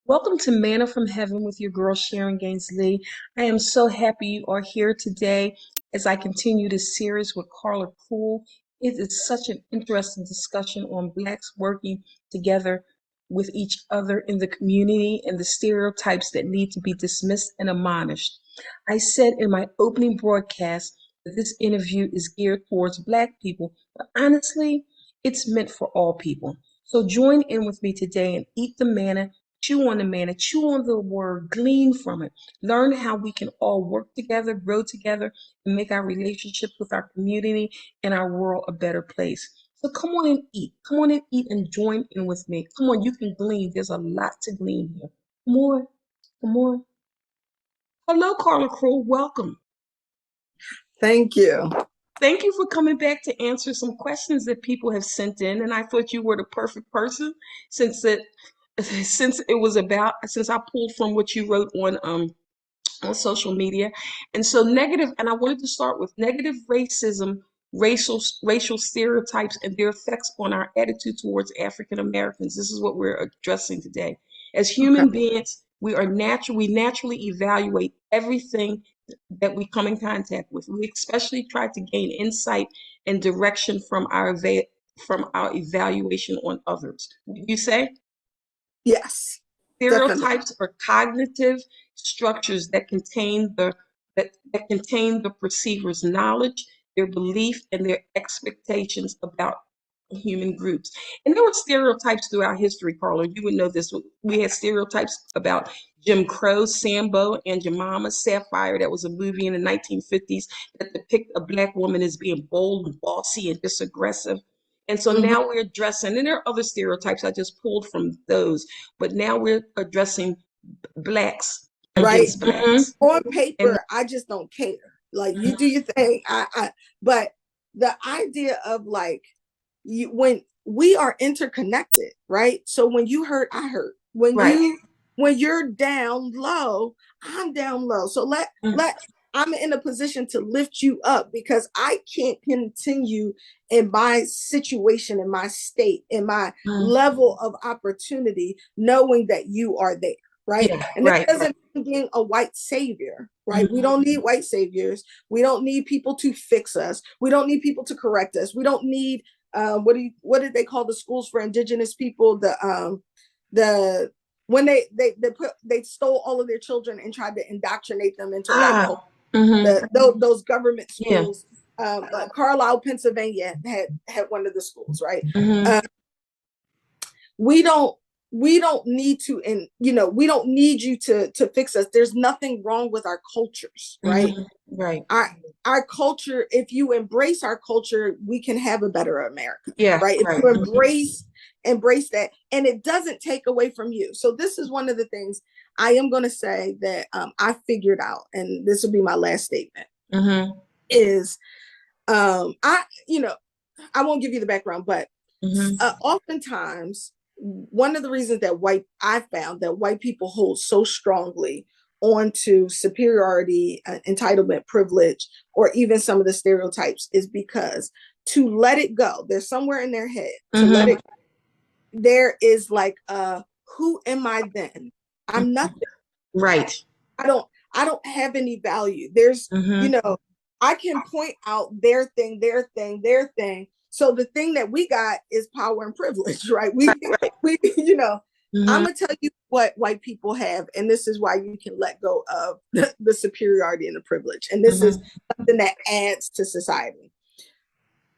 Welcome to Manna from Heaven with your girl Sharon Gaines Lee. I am so happy you are here today as I continue this series with Karla Cruel. It is such an interesting discussion on Blacks working together with each other in the community and the stereotypes that need to be dismissed and admonished. I said in my opening broadcast that this interview is geared towards Black people, but honestly, it's meant for all people. So join in with me today and eat the manna. Chew on the manna, chew on the word, glean from it. Learn how we can all work together, grow together, and make our relationships with our community and our world a better place. So come on and eat. Come on and eat and join in with me. Come on, you can glean. There's a lot to glean here. Come on. Come on. Hello, Karla Cruel. Welcome. Thank you. Thank you for coming back to answer some questions that people have sent in. And I thought you were the perfect person since it since I pulled from what you wrote on social media. And so negative, and I wanted to start with negative racism, racial stereotypes and their effects on our attitude towards African Americans. This is what we're addressing today. As Okay. human beings, we naturally evaluate everything that we come in contact with. We especially try to gain insight and direction from our evaluation on others. Would you say? Yes, definitely. Stereotypes are cognitive structures that contain the perceiver's knowledge, their belief, and their expectations about human groups. And there were stereotypes throughout history, Carla. You would know this. We had stereotypes about Jim Crow, Sambo, and Jemima Sapphire. That was a movie in the 1950s that depicted a Black woman as being bold and bossy and just aggressive. And so Mhm. now we're addressing, and there are other stereotypes I just pulled from those, but now we're addressing Blacks Right. against Blacks. On And paper, I just don't care. Like you do your thing. But the idea of like when we are interconnected, right? So when you hurt, I hurt. right. When you're down low, I'm down low. So I'm in a position to lift you up because I can't continue in my situation, in my state, in my Mm. level of opportunity, knowing that you are there. Right. Yeah, And that right. doesn't mean being a white savior, right? We Mhm. don't need white saviors. We don't need people to fix us. We don't need people to correct us. We don't need what did they call the schools for indigenous people? The when they stole all of their children and tried to indoctrinate them into white culture. Mhm. Those government Yeah. schools, Carlisle, Pennsylvania had one of the schools, right? Mhm. Uh, we don't we don't need to, and we don't need you to fix us. There's nothing wrong with our cultures, right? Mhm. Right. Our culture, if you embrace our culture, we can have a better America, Yeah, right? If right. you embrace that, and it doesn't take away from you. So this is one of the things I am going to say that I figured out, and this will be my last statement, Mhm. is I won't give you the background, but Mhm. oftentimes one of the reasons that I found that white people hold so strongly onto superiority, entitlement, privilege, or even some of the stereotypes is because to let it go, there's somewhere in their head to let it, there is like, who am I then? I'm nothing. Right. I don't, I don't have any value. There's, you Mhm. know, I can point out their thing, their thing, their thing. So the thing that we got is power and privilege, right? Right. I'm Mhm. gonna tell you what white people have, and this is why you can let go of the superiority and the privilege. And this is Mhm. something that adds to society.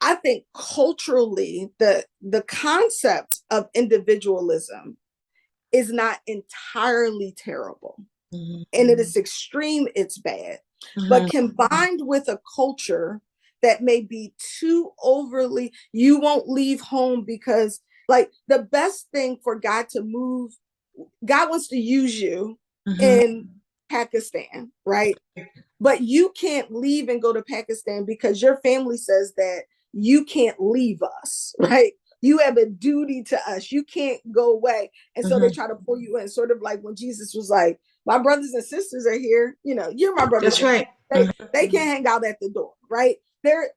I think culturally, the concept of individualism is not entirely terrible. Mhm. And it is extreme, it's bad. But Mhm. combined with a culture that may be too overly, you won't leave home because, like, the best thing for God to move, God wants to use you Mhm. in Pakistan, right? But you can't leave and go to Pakistan because your family says that you can't leave us, right? You have a duty to us. You can't go away. And so they Mhm. try to pull you in, sort of like when Jesus was like, my brothers and sisters are here. You're my brothers That's and right. they can't hang out at the door, right? They're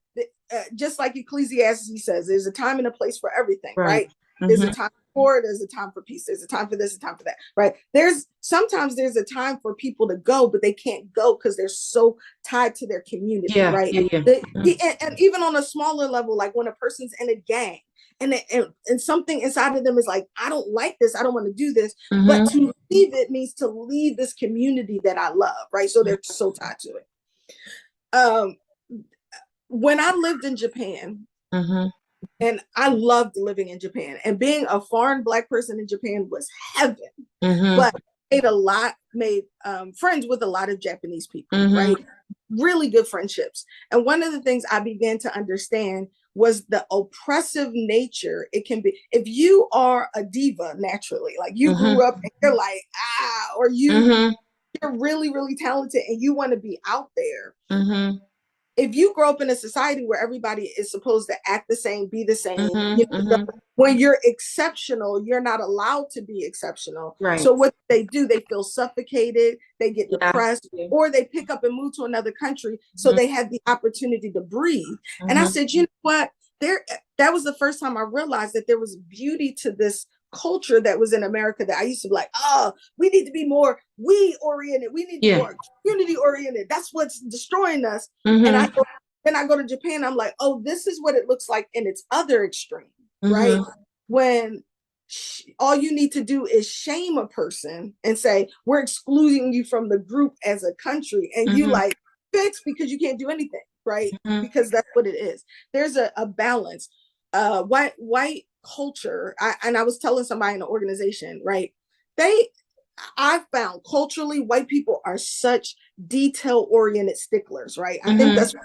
just like Ecclesiastes says, there's a time and a place for everything, Right. right? There's a Mhm. time war, there's a time for peace, there's a time for this, a time for that, right? Sometimes there's a time for people to go, but they can't go because they're so tied to their community, right? And even on a smaller level, like when a person's in a gang and something inside of them is like, I don't like this, I don't want to do this, but to leave it means to leave this community that I love, right? So they're so tied to it. When I lived in Japan, and I loved living in Japan, and being a foreign Black person in Japan was heaven. But made friends with a lot of Japanese people, right? Really good friendships. And one of the things I began to understand was the oppressive nature it can be. If you are a diva naturally, like you grew up and you're like, or you're really, really talented and you want to be out there. If you grow up in a society where everybody is supposed to act the same, be the same, when you're exceptional, you're not allowed to be exceptional. Right. So what they do, they feel suffocated, they get depressed, or they pick up and move to another country so they have the opportunity to breathe. And I said, you know what? That was the first time I realized that there was beauty to this culture that was in America that I used to be like, oh, we need to be more we oriented. We need to be more community oriented. That's what's destroying us. And then I go to Japan. I'm like, oh, this is what it looks like in its other extreme, right? When all you need to do is shame a person and say, we're excluding you from the group as a country. And you like fix because you can't do anything, right? Because that's what it is. There's a balance. White culture, and I was telling somebody in the organization, right? I found culturally, white people are such detail-oriented sticklers, right? I think that's why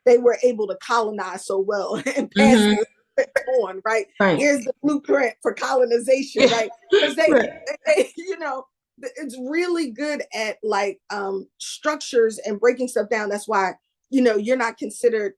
they were able to colonize so well and pass it on, right? Here's the blueprint for colonization, right? Because they, you know, it's really good at like structures and breaking stuff down. That's why, you know, you're not considered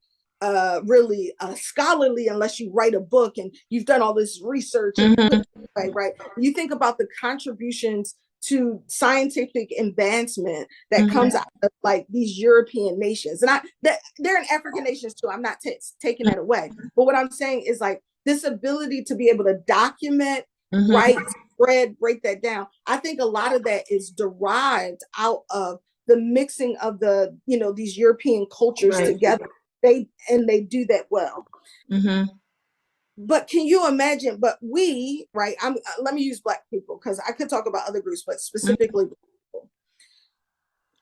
really scholarly unless you write a book and you've done all this research and right. You think about the contributions to scientific advancement that comes out of like these European nations, and they're in African nations too. I'm not taking that away, but what I'm saying is like this ability to be able to document, write, spread, break that down. I think a lot of that is derived out of the mixing of the, you know, these European cultures together. They do that well. But can you imagine? But we, right? Let me use Black people because I could talk about other groups, but specifically Black people.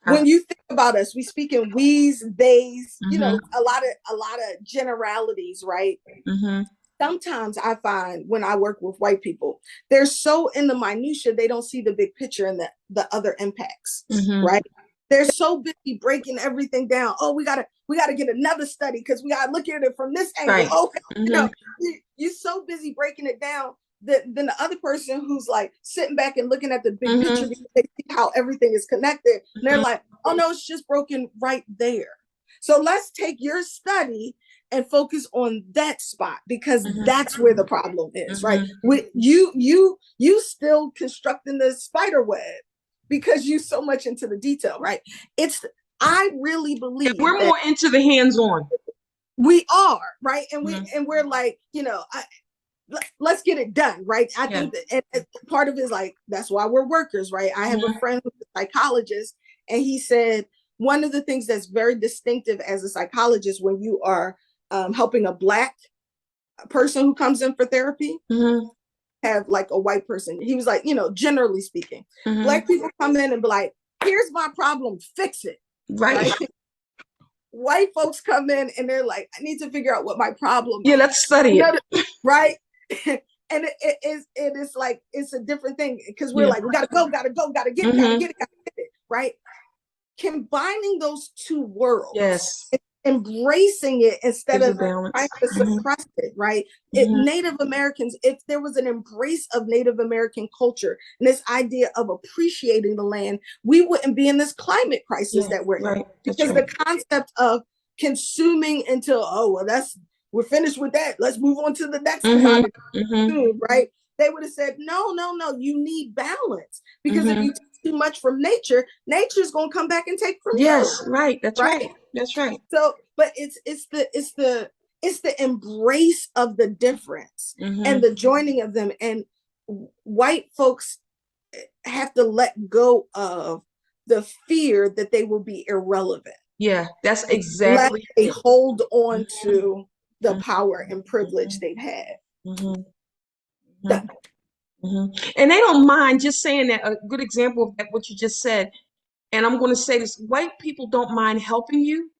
When you think about us, we speak in we's, they's, you know, a lot of generalities, right? Sometimes I find when I work with white people, they're so in the minutia, they don't see the big picture and the other impacts, right? They're so busy breaking everything down. Oh, we gotta get another study because we gotta look at it from this angle. Oh, you know, you're so busy breaking it down that then the other person who's like sitting back and looking at the big picture because they see how everything is connected. And they're like, oh no, it's just broken right there. So let's take your study and focus on that spot because that's where the problem is, right? With you still constructing the spider web because you so much into the detail, right? I really believe we're more into the hands-on. We are, right? And we're like, you know, let's get it done, right? I think that and part of it is like, that's why we're workers, right? I have a friend who's a psychologist, and he said, one of the things that's very distinctive as a psychologist when you are helping a Black person who comes in for therapy, have like a white person. He was like, you know, generally speaking, Black people come in and be like, here's my problem, fix it. Right. White folks come in and they're like, I need to figure out what my problem is. Let's study it. Right. And it is like, it's a different thing because we're like, we gotta get it. Right. Combining those two worlds. Embracing it instead of trying to suppress it, right? Native Americans, if there was an embrace of Native American culture and this idea of appreciating the land, we wouldn't be in this climate crisis that we're in. Because the concept of consuming until, we're finished with that. Let's move on to the next commodity, right? They would have said, no, you need balance. Because if you take too much from nature's going to come back and take from you. Yes, right. That's right. That's right. So, but it's the embrace of the difference and the joining of them. And white folks have to let go of the fear that they will be irrelevant. Yeah, that's Let exactly they it. hold on Mhm, to the mhm, power and privilege mhm, they've had. mhm, The- mhm, mhm. And they don't mind just saying that. A good example of that, what you just said. And I'm going to say this: white people don't mind helping you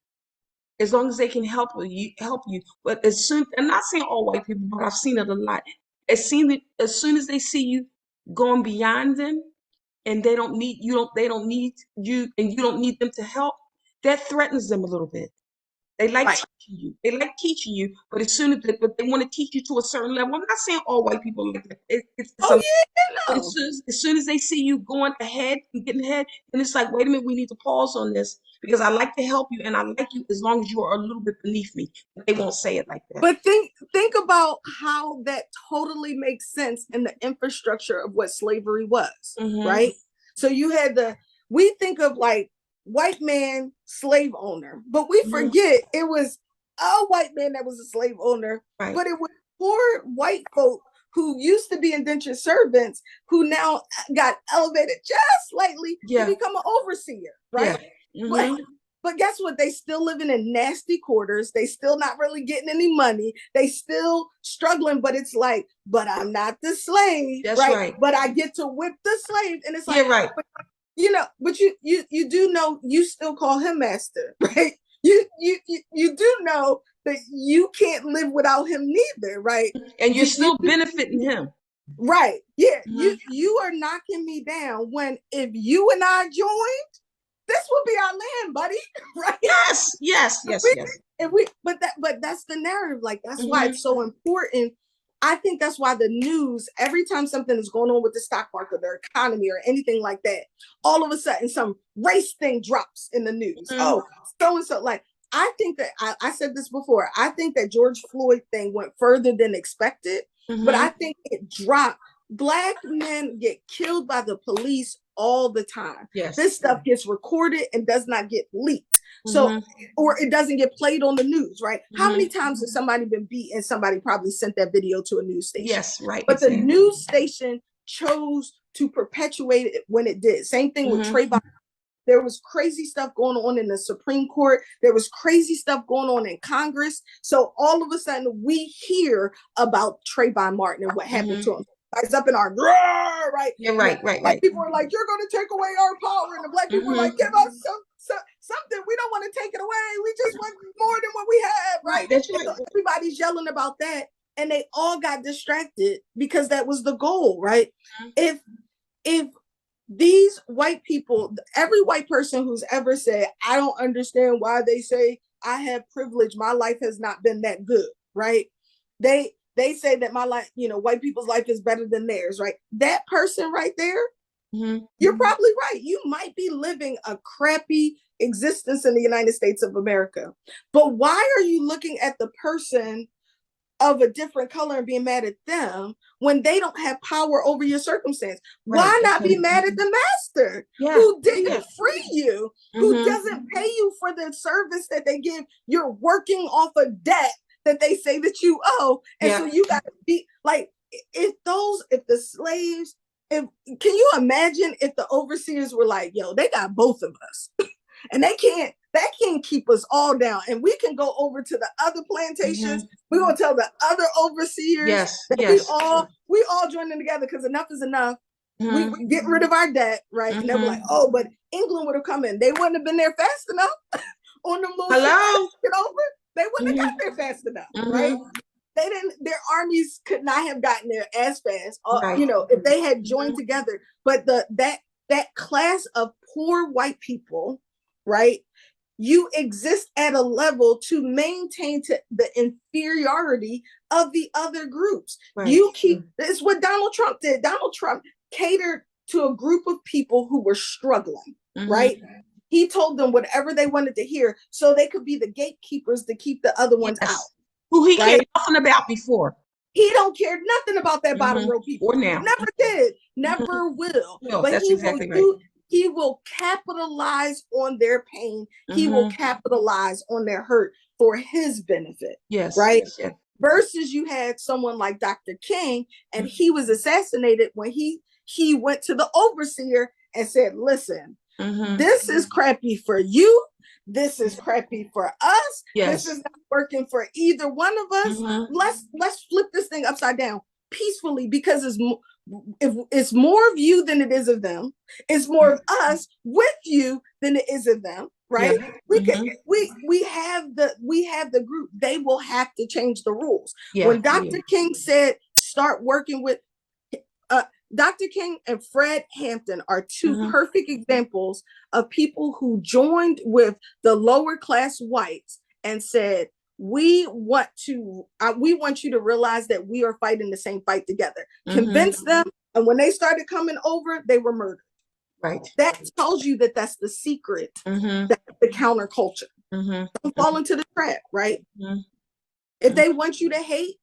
as long as they can help you. But as soon, I'm not saying all white people, but I've seen it a lot. As soon as they see you going beyond them, and they don't need you, and you don't need them to help, that threatens them a little bit. They like right. teaching you. They like teaching you, but but they want to teach you to a certain level. I'm not saying all white people are like that. It's Oh a yeah, but no. as soon as they see you going ahead and getting ahead, and it's like, wait a minute, we need to pause on this because I like to help you and I like you as long as you are a little bit beneath me. But they won't say it like that. But think about how that totally makes sense in the infrastructure of what slavery was, Mm-hmm. right? So you had we think of like white man slave owner, but we Mm-hmm. forget it was a white man that was a slave owner, Right. but it was poor white folk who used to be indentured servants who now got elevated just slightly to Yeah. become an overseer, Yeah. right? But Mm-hmm. but guess what? They still living in nasty quarters. They still not really getting any money. They still struggling, but it's like, but I'm not the slave, That's right? right. But I get to whip the slave. And it's Yeah. like, Right. but, but you do know you still call him master, right? You do know that you can't live without him neither, right? And you're You still benefiting him. right. Yeah. Mm-hmm. You are knocking me down when if you and I join, this will be our land, buddy. Right? Yes. Yes. Yes. We, Yes. but that's the narrative. Like that's why Mm-hmm. it's so important. I think that's why the news, every time something is going on with the stock market or economy or anything like that, all of a sudden some race thing drops in the news. Mm-hmm. Oh, so and so. Like I think that I said this before. I think that George Floyd thing went further than expected, but Mm-hmm. I think it dropped. Black men get killed by the police all the time. Yes. This stuff gets recorded and does not get leaked. So, Mm-hmm. or it doesn't get played on the news, right? How Mm-hmm. many times has somebody been beat and somebody probably sent that video to a news station? Yes. Right. But the Exactly. news station chose to perpetuate it when it did. Same thing with Mm-hmm. Trayvon. There was crazy stuff going on in the Supreme Court. There was crazy stuff going on in Congress. So all of a sudden we hear about Trayvon Martin and what happened Mm-hmm. to him. It's up in our right. Yeah. And the Right. Right. white Right. people are like, "You're going to take away our power," and the black people are Mm-hmm. like, "Give us something. We don't want to take it away. We just want more than what we have," Right. right? That's And right. so everybody's yelling about that, and they all got distracted because that was the goal, right? If if these white people, every white person who's ever said, "I don't understand why they say I have privilege, my life has not been that good," right? They say that my life, white people's life is better than theirs, right? That person right there, Mm-hmm. you're probably right. You might be living a crappy existence in the United States of America. But why are you looking at the person of a different color and being mad at them when they don't have power over your circumstance? Right. Why That's not be right. mad at the master Yeah. who Yeah. didn't free you, who Mm-hmm. doesn't pay you for the service that they give? You're working off a debt that they say that you owe. And Yeah. so you got to be like, if the slaves, if can you imagine if the overseers were like, "Yo, they got both of us and that can't keep us all down, and we can go over to the other Mm-hmm. plantations. We're gonna tell the other overseers Yes. that Yes. we all joining together because enough is enough. Mm-hmm. We get rid of our debt, right?" And they'll be like, Mm-hmm. "Oh, but England would have come in. They wouldn't have been there fast enough on the little ships that Hello. get over. They wouldn't have got Mm-hmm. there fast enough, right? Mm-hmm. They didn't. Their armies could not have gotten there as fast, Right. if they had Mm-hmm. joined together. But that class of poor white people, right? You exist at a level to maintain the inferiority of the other groups. Right. You keep this is what Donald Trump did. Donald Trump catered to a group of people who were struggling, Mm-hmm. right? He told them whatever they wanted to hear so they could be the gatekeepers to keep the other ones out, Yes. Who he cared right? nothing about before. He don't care nothing about that bottom Mm-hmm. row Or people. now. Never did, Mm-hmm. never will. No, But that's exactly right. he will capitalize on their pain. He will Mm-hmm. capitalize on their hurt for his benefit, Yes. right? Yes. Yes. versus you had someone like Dr. King, and he was assassinated when he went to the overseer and said, listen, this is crappy for you. This is crappy for us. Yes. This is not working for either one of us. Let's flip this thing upside down peacefully, because it's more of you than it is of them. It's more of us with you than it is of them, right? Yeah. We have the group. They will have to change the rules. Yeah. When Dr. King said start working with Dr. King and Fred Hampton are two perfect examples of people who joined with the lower class whites and said, we want you to realize that we are fighting the same fight together. Convince them. And when they started coming over, they were murdered. Right. That tells you that that's the secret, that's the counterculture. Don't fall into the trap, right? If they want you to hate,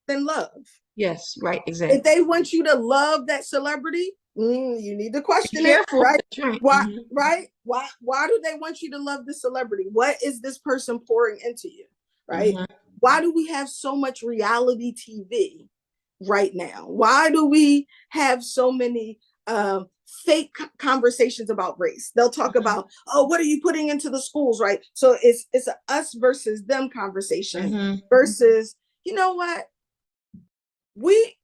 then love. Yes, right, exactly. If they want you to love that celebrity, you need to question it, right? Right. Why, right? Why do they want you to love the celebrity? What is this person pouring into you, right? Why do we have so much reality TV right now? Why do we have so many fake conversations about race? They'll talk about, oh, what are you putting into the schools, right? So it's a us versus them conversation versus, you know what? We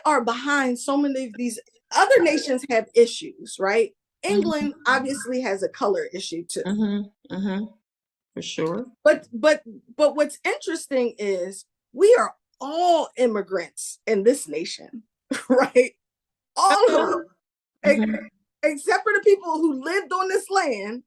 are behind so many of these other nations have issues, right? England obviously has a color issue too. For sure. But what's interesting is we are all immigrants in this nation, right? All of them, except for the people who lived on this land.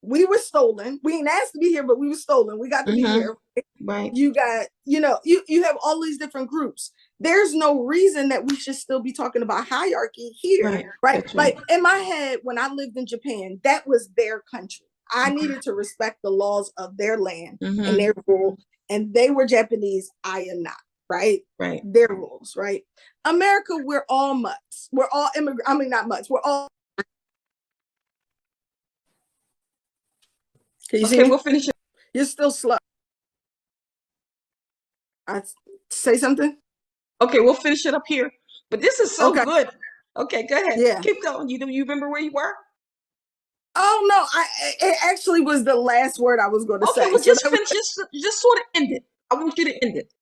We were stolen. We ain't asked to be here, but we were stolen. We got to be here. Right. You got, you have all these different groups. There's no reason that we should still be talking about hierarchy here. Right. Like in my head, when I lived in Japan, that was their country. I needed to respect the laws of their land and their rule. And they were Japanese. I am not. Right. Right. Their rules. Right. America, we're all mutts. We're all immigrants. I mean, not mutts. We're all. Okay, we'll finish it. You're still slow. I say something? Okay, we'll finish it up here. But this is so good. Okay, go ahead. Yeah. Keep going. You remember where you were? Oh no, it actually was the last word I was going to say. Okay, well, just finish. Just sort of end it. I want you to end it.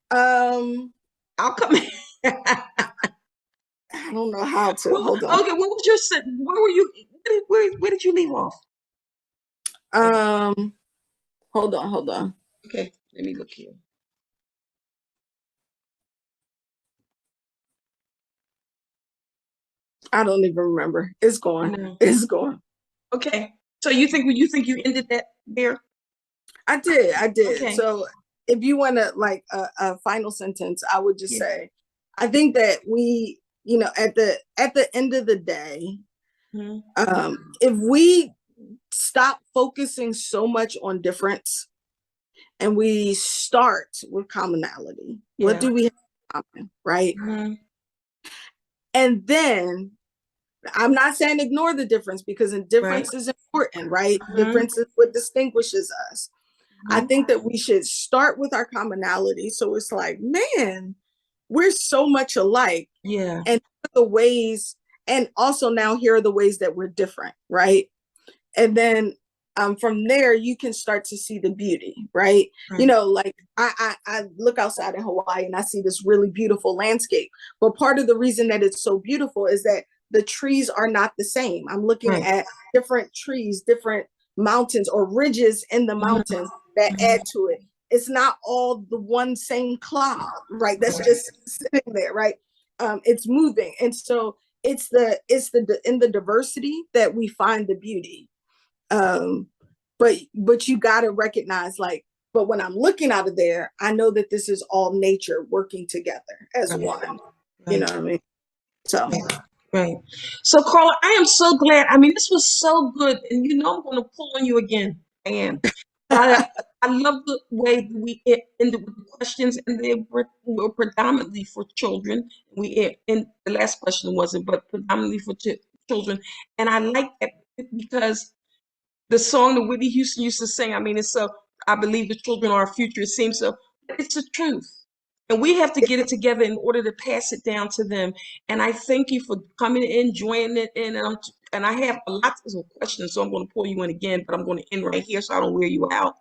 I'll come in. I don't know how to. Well, hold on. Okay, what was your sentence? Where were you? Where did you leave off? Hold on. Okay, let me look here. I don't even remember. It's gone. It's gone. Okay. So you think you ended that there? I did. Okay. So if you want to like a final sentence, I would just say, I think that we, at the end of the day, if we stop focusing so much on difference and we start with commonality, what do we have in common, right? And then I'm not saying ignore the difference, because difference is important, right? Difference is what distinguishes us. I think that we should start with our commonality. So it's like, man, we're so much alike. Yeah. And the ways, and also now here are the ways that we're different, right? And then from there, you can start to see the beauty, right? Like I look outside in Hawaii and I see this really beautiful landscape. But part of the reason that it's so beautiful is that the trees are not the same. I'm looking at different trees, different mountains or ridges in the mountains that add to it. It's not all the one same cloud, right? That's just sitting there, right? It's moving. And so it's in the diversity that we find the beauty. But you got to recognize, like, but when I'm looking out of there, I know that this is all nature working together as one. You know what I mean? So. Right. So, Karla, I am so glad. I mean, this was so good. And I'm going to pull on you again. I am. I love the way that we ended with the questions, and they were predominantly for children. And the last question wasn't, but predominantly for children. And I like that because the song that Whitney Houston used to sing, I mean, it's so, I believe the children are our future. It seems so. But it's the truth. And we have to get it together in order to pass it down to them. And I thank you for coming in, joining it in. And I have a lot of questions, so I'm going to pull you in again, but I'm going to end right here so I don't wear you out.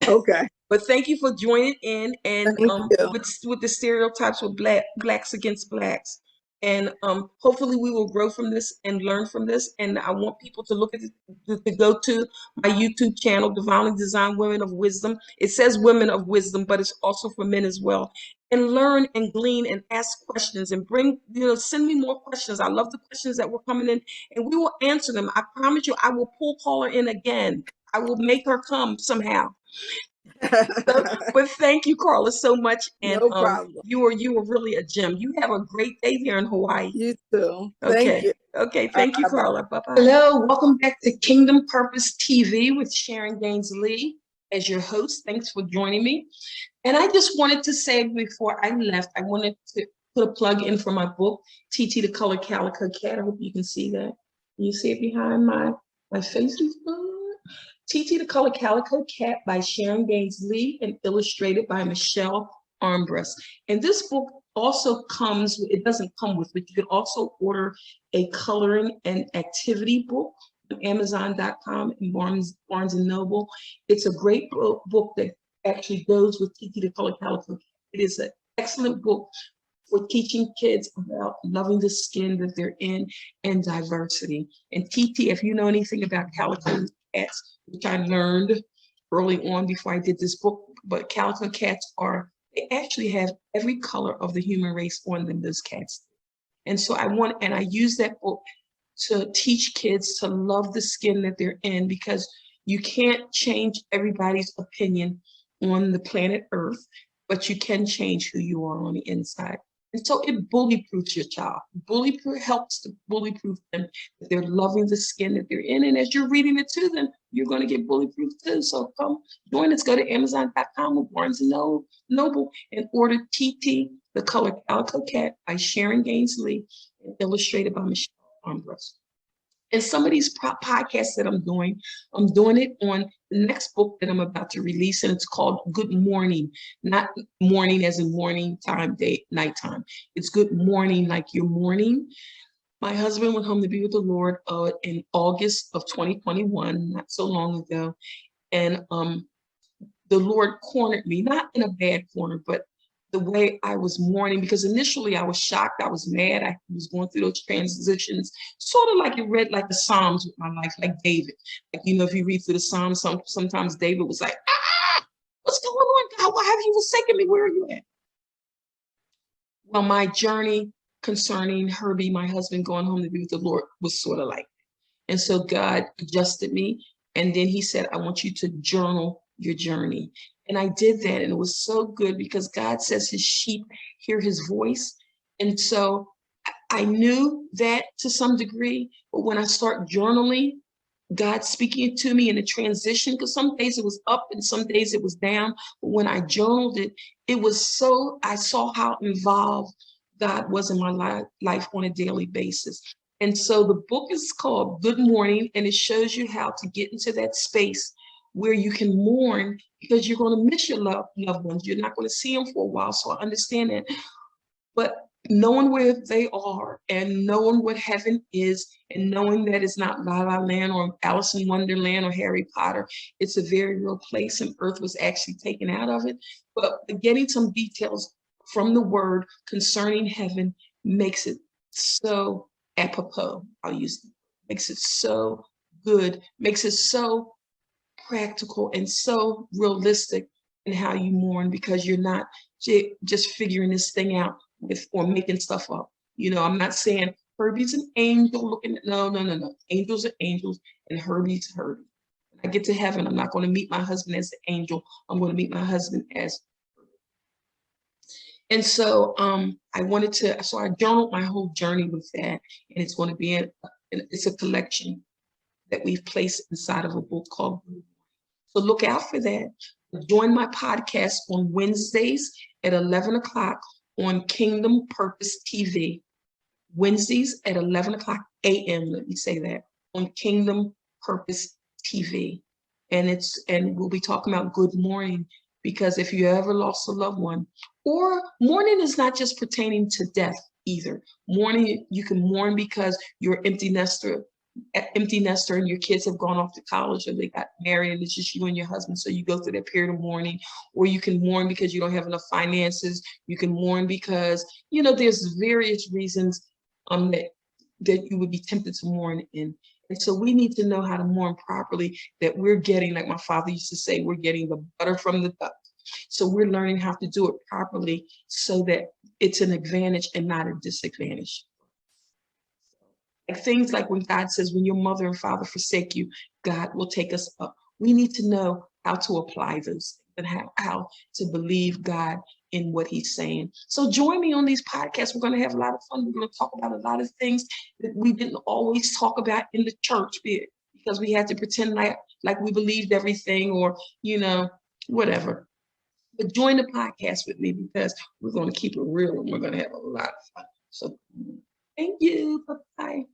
Okay. But thank you for joining in and Thank you. with the stereotypes with blacks against blacks. And hopefully we will grow from this and learn from this. And I want people to look at it, to go to my YouTube channel, Divinely Designed Women of Wisdom. It says Women of Wisdom, but it's also for men as well. And learn and glean and ask questions and bring, send me more questions. I love the questions that were coming in and we will answer them. I promise you, I will pull caller in again. I will make her come somehow. So, but thank you, Karla, so much. And No problem. you were really a gem. You have a great day here in Hawaii. You too. Thank Okay. you. Okay. All Thank you, right, bye-bye. Karla. Bye-bye. Hello. Welcome back to Kingdom Purpose TV with Sharon Gaines Lee as your host. Thanks for joining me. And I just wanted to say before I left, I wanted to put a plug in for my book, TT the Color Calico Cat. I hope you can see that. Can you see it behind my face? TT the Color Calico Cat by Sharon Gaines Lee and illustrated by Michelle Armbrust. And this book also comes, it doesn't come with, but you can also order a coloring and activity book on Amazon.com and Barnes and Noble. It's a great book that actually goes with TT the Color Calico. It is an excellent book for teaching kids about loving the skin that they're in and diversity. And TT, if you know anything about calico cats, which I learned early on before I did this book, but calico cats they actually have every color of the human race on them, those cats. And so I use that book to teach kids to love the skin that they're in, because you can't change everybody's opinion on the planet Earth, but you can change who you are on the inside. And so it bully-proofs your child. Helps to bully-proof them that they're loving the skin that they're in. And as you're reading it to them, you're going to get bully-proof too. So come join us. Go to Amazon.com or Barnes and Noble and order TT, the Color Calico Cat by Sharon Gaines Lee and illustrated by Michelle Armbrust. And some of these podcasts that I'm doing it on the next book that I'm about to release, and it's called Good Morning, not morning as in morning time, day, nighttime. It's good morning, like your morning. My husband went home to be with the Lord in August of 2021, not so long ago. And the Lord cornered me, not in a bad corner, but the way I was mourning, because initially I was shocked, I was mad, I was going through those transitions, sort of like it read like the Psalms with my life, like David. Like, if you read through the Psalms, sometimes David was like, what's going on, God? Why have you forsaken me? Where are you at? Well, my journey concerning Herbie, my husband, going home to be with the Lord was sort of like that. And so God adjusted me. And then he said, I want you to journal your journey. And I did that. And it was so good, because God says his sheep hear his voice. And so I knew that to some degree. But when I start journaling, God speaking to me in a transition, because some days it was up and some days it was down. But when I journaled it, I saw how involved God was in my life on a daily basis. And so the book is called Good Morning, and it shows you how to get into that space where you can mourn, because you're going to miss your loved ones. You're not going to see them for a while. So I understand that. But knowing where they are and knowing what heaven is and knowing that it's not La La Land or Alice in Wonderland or Harry Potter, it's a very real place, and Earth was actually taken out of it. But getting some details from the word concerning heaven makes it so apropos. Makes it so good, makes it so practical and so realistic in how you mourn, because you're not just figuring this thing out or making stuff up. I'm not saying Herbie's an angel looking at, no. Angels are angels and Herbie's Herbie. When I get to heaven, I'm not going to meet my husband as the angel. I'm going to meet my husband as Herbie. And so I journaled my whole journey with that. And it's going to be it's a collection that we've placed inside of a book called. So look out for that. Join my podcast on Wednesdays at 11 o'clock on Kingdom Purpose TV. Wednesdays at 11 o'clock a.m., let me say that, on Kingdom Purpose TV. and we'll be talking about good mourning, because if you ever lost a loved one, or mourning is not just pertaining to death either. Mourning, you can mourn because you're empty nester and your kids have gone off to college or they got married and it's just you and your husband, so you go through that period of mourning. Or you can mourn because you don't have enough finances. You can mourn because, there's various reasons that you would be tempted to mourn in. And so we need to know how to mourn properly, that we're getting, like my father used to say, we're getting the butter from the duck. So we're learning how to do it properly so that it's an advantage and not a disadvantage. Like things like when God says, when your mother and father forsake you, God will take us up. We need to know how to apply those things and how to believe God in what he's saying. So join me on these podcasts. We're going to have a lot of fun. We're going to talk about a lot of things that we didn't always talk about in the church because we had to pretend like we believed everything, or, whatever. But join the podcast with me, because we're going to keep it real and we're going to have a lot of fun. So thank you. Bye-bye.